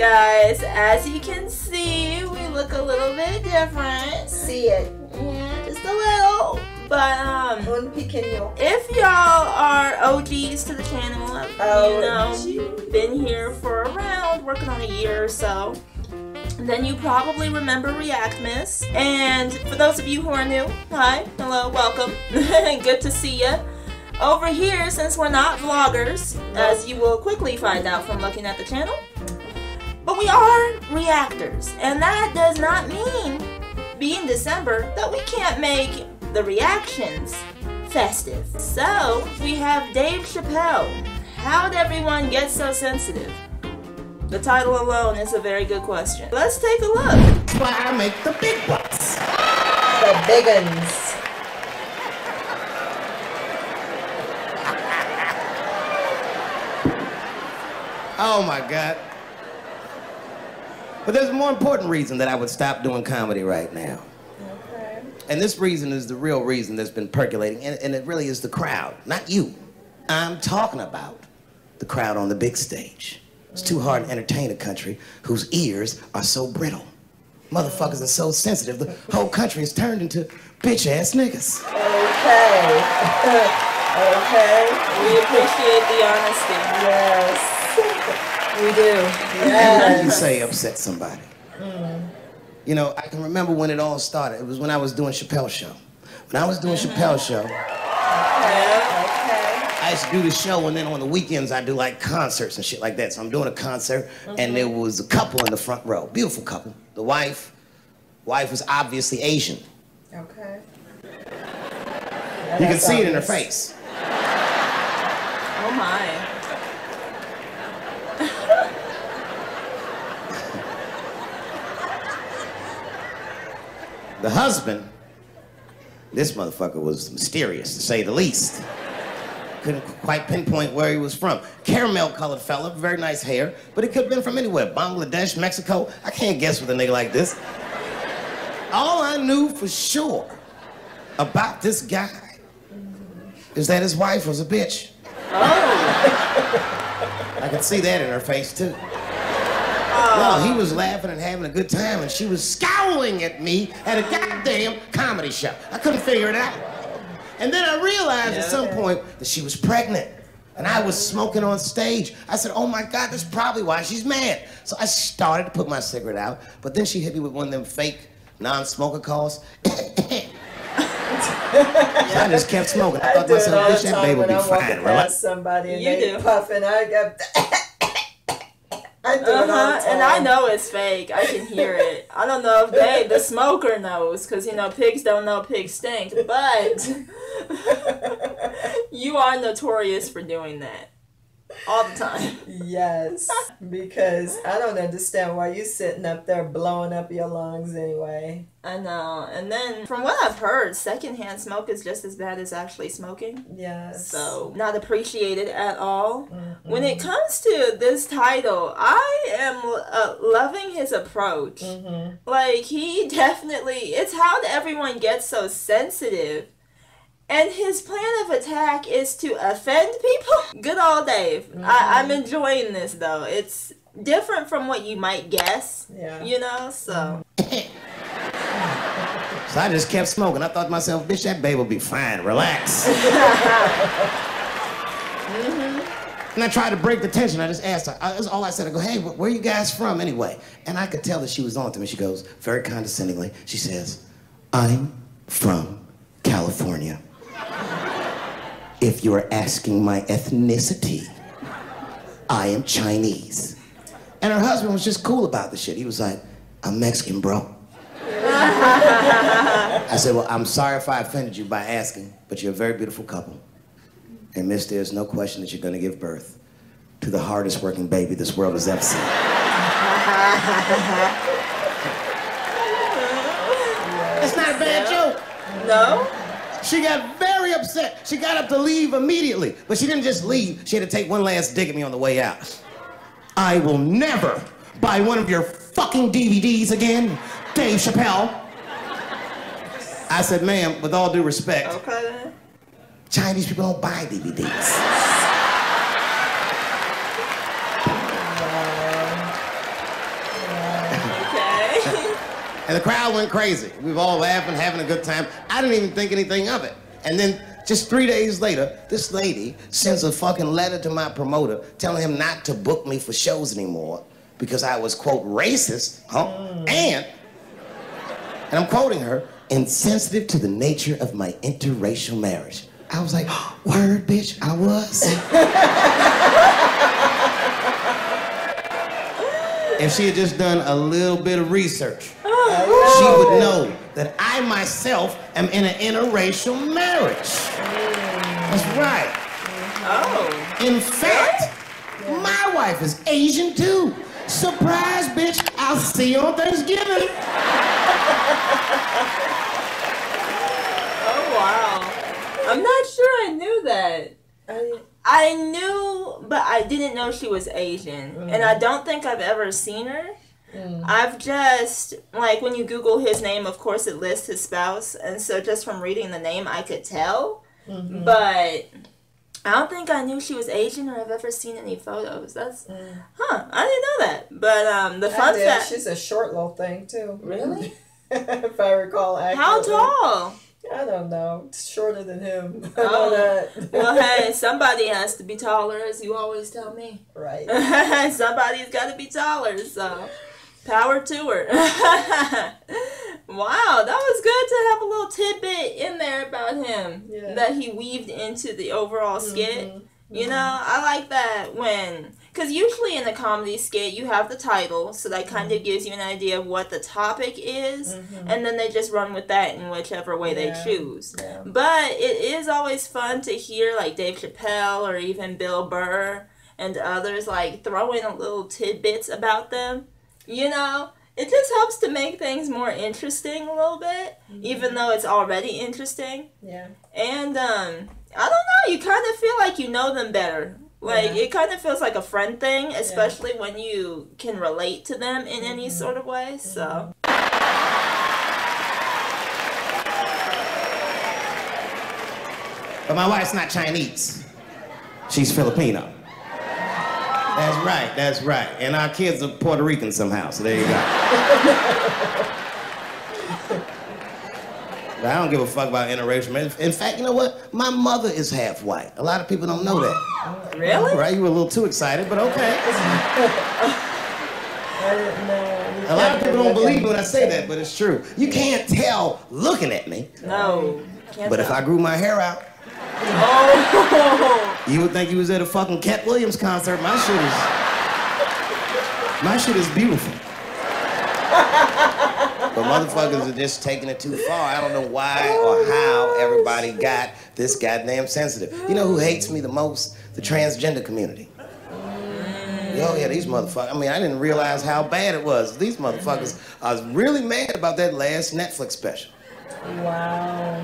guys, as you can see, we look a little bit different. See it. Yeah, just a little. But Un pequeño. if y'all are OGs to the channel, you know, been here for around working on a year or so, then you probably remember Reactmas. And for those of you who are new, hi, hello, welcome. Good to see ya. Over here, since we're not vloggers, as you will quickly find out from looking at the channel, but we are reactors, and that does not mean, being December, that we can't make the reactions festive. So, we have Dave Chappelle. How'd everyone get so sensitive? The title alone is a very good question. Let's take a look. That's why I make the big ones. The big uns. Oh my God. But there's a more important reason that I would stop doing comedy right now. Okay. And this reason is the real reason that's been percolating, and it really is the crowd, not you. I'm talking about the crowd on the big stage. It's too hard to entertain a country whose ears are so brittle. Motherfuckers are so sensitive, the whole country is turned into bitch-ass niggas. Okay. Okay. We appreciate the honesty. Yes. We do. And Yes. when you say upset somebody. You know, I can remember when it all started. It was when I was doing Chappelle show. When I was doing Chappelle show, I used to do the show, and then on the weekends I do like concerts and shit like that. So I'm doing a concert, and there was a couple in the front row, beautiful couple. The wife was obviously Asian. Okay. You can see it in her face. Oh my. The husband, this motherfucker was mysterious, to say the least. Couldn't quite pinpoint where he was from. Caramel-colored fella, very nice hair, but he could have been from anywhere. Bangladesh, Mexico. I can't guess with a nigga like this. All I knew for sure about this guy is that his wife was a bitch. Oh. I could see that in her face, too. No, he was laughing and having a good time, and she was scowling at me at a goddamn comedy show. I couldn't figure it out. And then I realized at some point that she was pregnant, and I was smoking on stage. I said, oh my God, that's probably why she's mad. So I started to put my cigarette out, but then she hit me with one of them fake non-smoker calls. So I just kept smoking. I thought to myself, bitch, that baby will be fine. Relax. Somebody and You they do. puffing. I got. I do it all the time. And I know it's fake. I can hear it. I don't know if the smoker knows, because, you know, pigs don't know pigs stink, but you are notorious for doing that all the time. Yes, because I don't understand why you sitting up there blowing up your lungs anyway. I know. And then, from what I've heard, secondhand smoke is just as bad as actually smoking. Yes. So, not appreciated at all. When it comes to this title, I am loving his approach. Like, he definitely, it's how everyone gets so sensitive. And his plan of attack is to offend people. Good old Dave. I'm enjoying this, though. It's different from what you might guess. Yeah. You know, so. So I just kept smoking. I thought to myself, bitch, that baby will be fine. Relax. And I tried to break the tension. I just asked her. That's all I said. I go, hey, where are you guys from anyway? And I could tell that she was on to me. She goes, very condescendingly, she says, I'm from California. If you're asking my ethnicity, I am Chinese. And her husband was just cool about the shit. He was like, I'm Mexican, bro. I said, well, I'm sorry if I offended you by asking, but you're a very beautiful couple. And miss, there's no question that you're going to give birth to the hardest working baby this world has ever seen. It's not a bad joke. No? She got very upset. She got up to leave immediately. But she didn't just leave. She had to take one last dig at me on the way out. I will never buy one of your fucking DVDs again, Dave Chappelle. I said, ma'am, with all due respect, Okay, then. Chinese people don't buy DVDs. And the crowd went crazy. We were all laughing, having a good time. I didn't even think anything of it. And then just 3 days later, this lady sends a fucking letter to my promoter telling him not to book me for shows anymore because I was, quote, racist, and I'm quoting her, insensitive to the nature of my interracial marriage. I was like, oh, word, bitch, I was. If she had just done a little bit of research, she would know that I myself am in an interracial marriage. That's right. Oh. In fact, my wife is Asian too. Surprise, bitch. I'll see you on Thanksgiving. Oh, wow. I'm not sure I knew that. I knew, but I didn't know she was Asian. And I don't think I've ever seen her. I've just, like, when you Google his name, of course it lists his spouse. And so just from reading the name, I could tell. But I don't think I knew she was Asian or I've ever seen any photos. That's, I didn't know that. But the fun fact. She's a short little thing, too. Really? If I recall accurately. How tall? I don't know. It's shorter than him. Oh. Well, hey, somebody has to be taller, as you always tell me. Right. Somebody's got to be taller, so power to her. Wow, that was good to have a little tidbit in there about him that he weaved into the overall skit. You know, I like that because usually in a comedy skit, you have the title, so that kind of gives you an idea of what the topic is, and then they just run with that in whichever way they choose. But it is always fun to hear, like, Dave Chappelle or even Bill Burr and others, like, throw in a little tidbits about them. You know, it just helps to make things more interesting a little bit, even though it's already interesting. Yeah. And, I don't know, you kind of feel like you know them better. Like, it kind of feels like a friend thing, especially when you can relate to them in any sort of way, so. But my wife's not Chinese. She's Filipino. That's right. And our kids are Puerto Rican somehow, so there you go. But I don't give a fuck about interracial marriage. In fact, you know what? My mother is half white. A lot of people don't know that. Really? Right? You were a little too excited, but okay. I didn't know. A lot of people don't believe me when I say that, but it's true. You can't tell looking at me. No. But if I grew my hair out, you would think you was at a fucking Cat Williams concert. My shit is beautiful. But motherfuckers are just taking it too far. I don't know why or how everybody got this goddamn sensitive. You know who hates me the most? The transgender community. Oh yeah, these motherfuckers. I mean, I didn't realize how bad it was. These motherfuckers, I was really mad about that last Netflix special. Wow.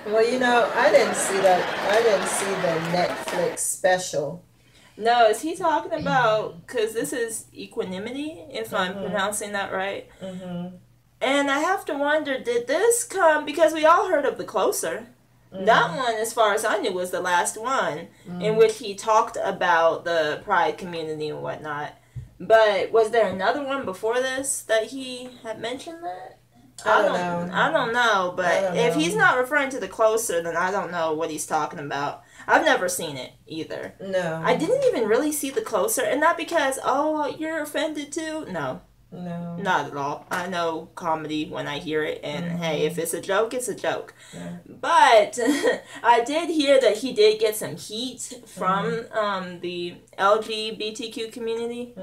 Well, you know, I didn't see that. I didn't see the Netflix special. No, is he talking about, because this is Equanimity, if I'm pronouncing that right? And I have to wonder, did this come, because we all heard of The Closer. That one, as far as I knew, was the last one, in which he talked about the Pride community and whatnot. But was there another one before this that he had mentioned that? I don't know, but if he's not referring to The Closer, then I don't know what he's talking about. I've never seen it either. No. I didn't even really see The Closer, and not because, oh, you're offended too. No. No. Not at all. I know comedy when I hear it, and hey, if it's a joke, it's a joke. Yeah. But I did hear that he did get some heat from the LGBTQ community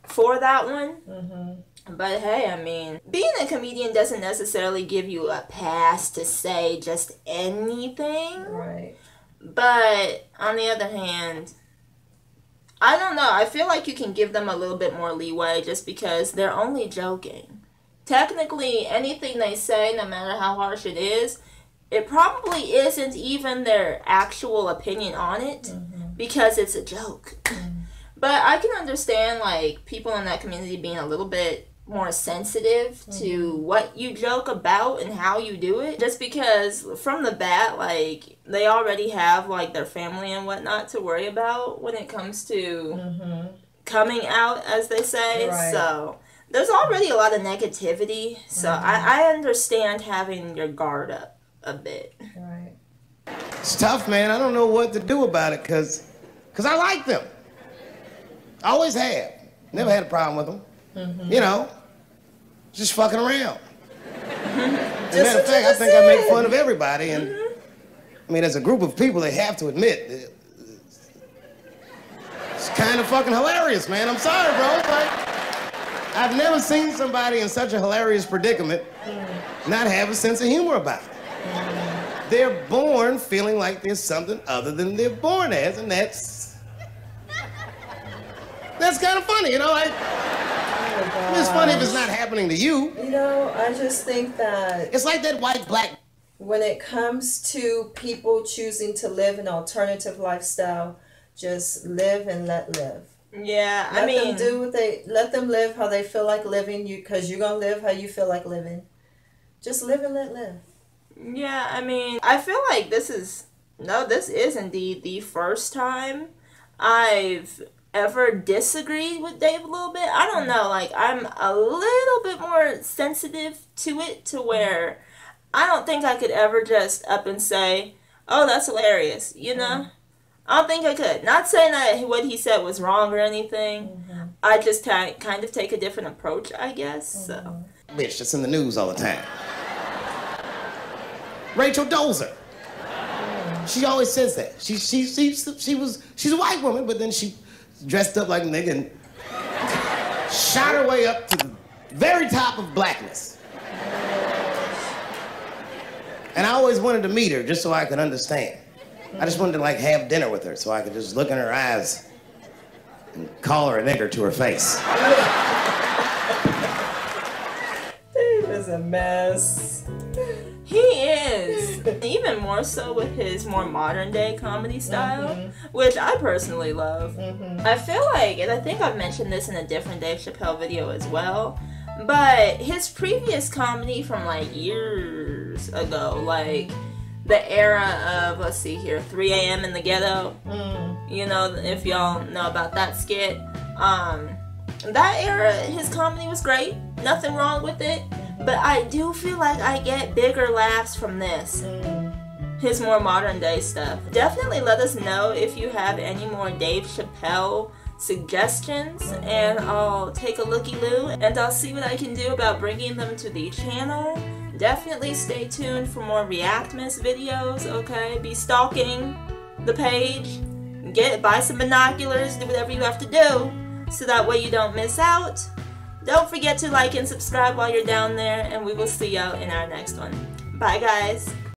for that one. But hey, I mean, being a comedian doesn't necessarily give you a pass to say just anything. Right. But on the other hand, I don't know. I feel like you can give them a little bit more leeway just because they're only joking. Technically, anything they say, no matter how harsh it is, it probably isn't even their actual opinion on it because it's a joke. But I can understand, like, people in that community being a little bit more sensitive to what you joke about and how you do it, just because from the bat, like, they already have, like, their family and whatnot to worry about when it comes to coming out, as they say. Right. So there's already a lot of negativity, so I understand having your guard up a bit. Right. It's tough, man. I don't know what to do about it, cause I like them. I always have. Never had a problem with them. You know, just fucking around. As a matter of fact, I think I make fun of everybody, and I mean, as a group of people, they have to admit, it's kind of fucking hilarious, man. I'm sorry, bro. Like, I've never seen somebody in such a hilarious predicament not have a sense of humor about it. They're born feeling like there's something other than they're born as, and that's kind of funny, you know? Like, it's funny if it's not happening to you. You know, I just think that It's like that white, black. when it comes to people choosing to live an alternative lifestyle, just live and let live. Yeah, Let them do what let them live how they feel like living, because you're gonna live how you feel like living. Just live and let live. Yeah, I mean, I feel like this is indeed the first time I've ever disagreed with Dave a little bit. I don't know, like, I'm a little bit more sensitive to it, to where I don't think I could ever just up and say, oh, that's hilarious, you know? I don't think I could. Not saying that what he said was wrong or anything. I just kind of take a different approach, I guess, so. Bitch that's in the news all the time. Rachel Dolezal. She always says that. She's a white woman, but then she dressed up like a nigga and shot her way up to the very top of blackness. And I always wanted to meet her just so I could understand. I just wanted to like have dinner with her so I could just look in her eyes and call her a nigger to her face. Dave is a mess. He is. Even more so with his more modern day comedy style, which I personally love. I feel like, and I think I've mentioned this in a different Dave Chappelle video as well, but his previous comedy from like years ago, like the era of, let's see here, 3 a.m. in the Ghetto, you know, if y'all know about that skit, that era, his comedy was great, nothing wrong with it. But I do feel like I get bigger laughs from this. His more modern day stuff. Definitely let us know if you have any more Dave Chappelle suggestions, and I'll take a looky-loo, and I'll see what I can do about bringing them to the channel. Definitely stay tuned for more Reactmas videos, okay? Be stalking the page. Buy some binoculars, do whatever you have to do, so that way you don't miss out. Don't forget to like and subscribe while you're down there, and we will see y'all in our next one. Bye, guys.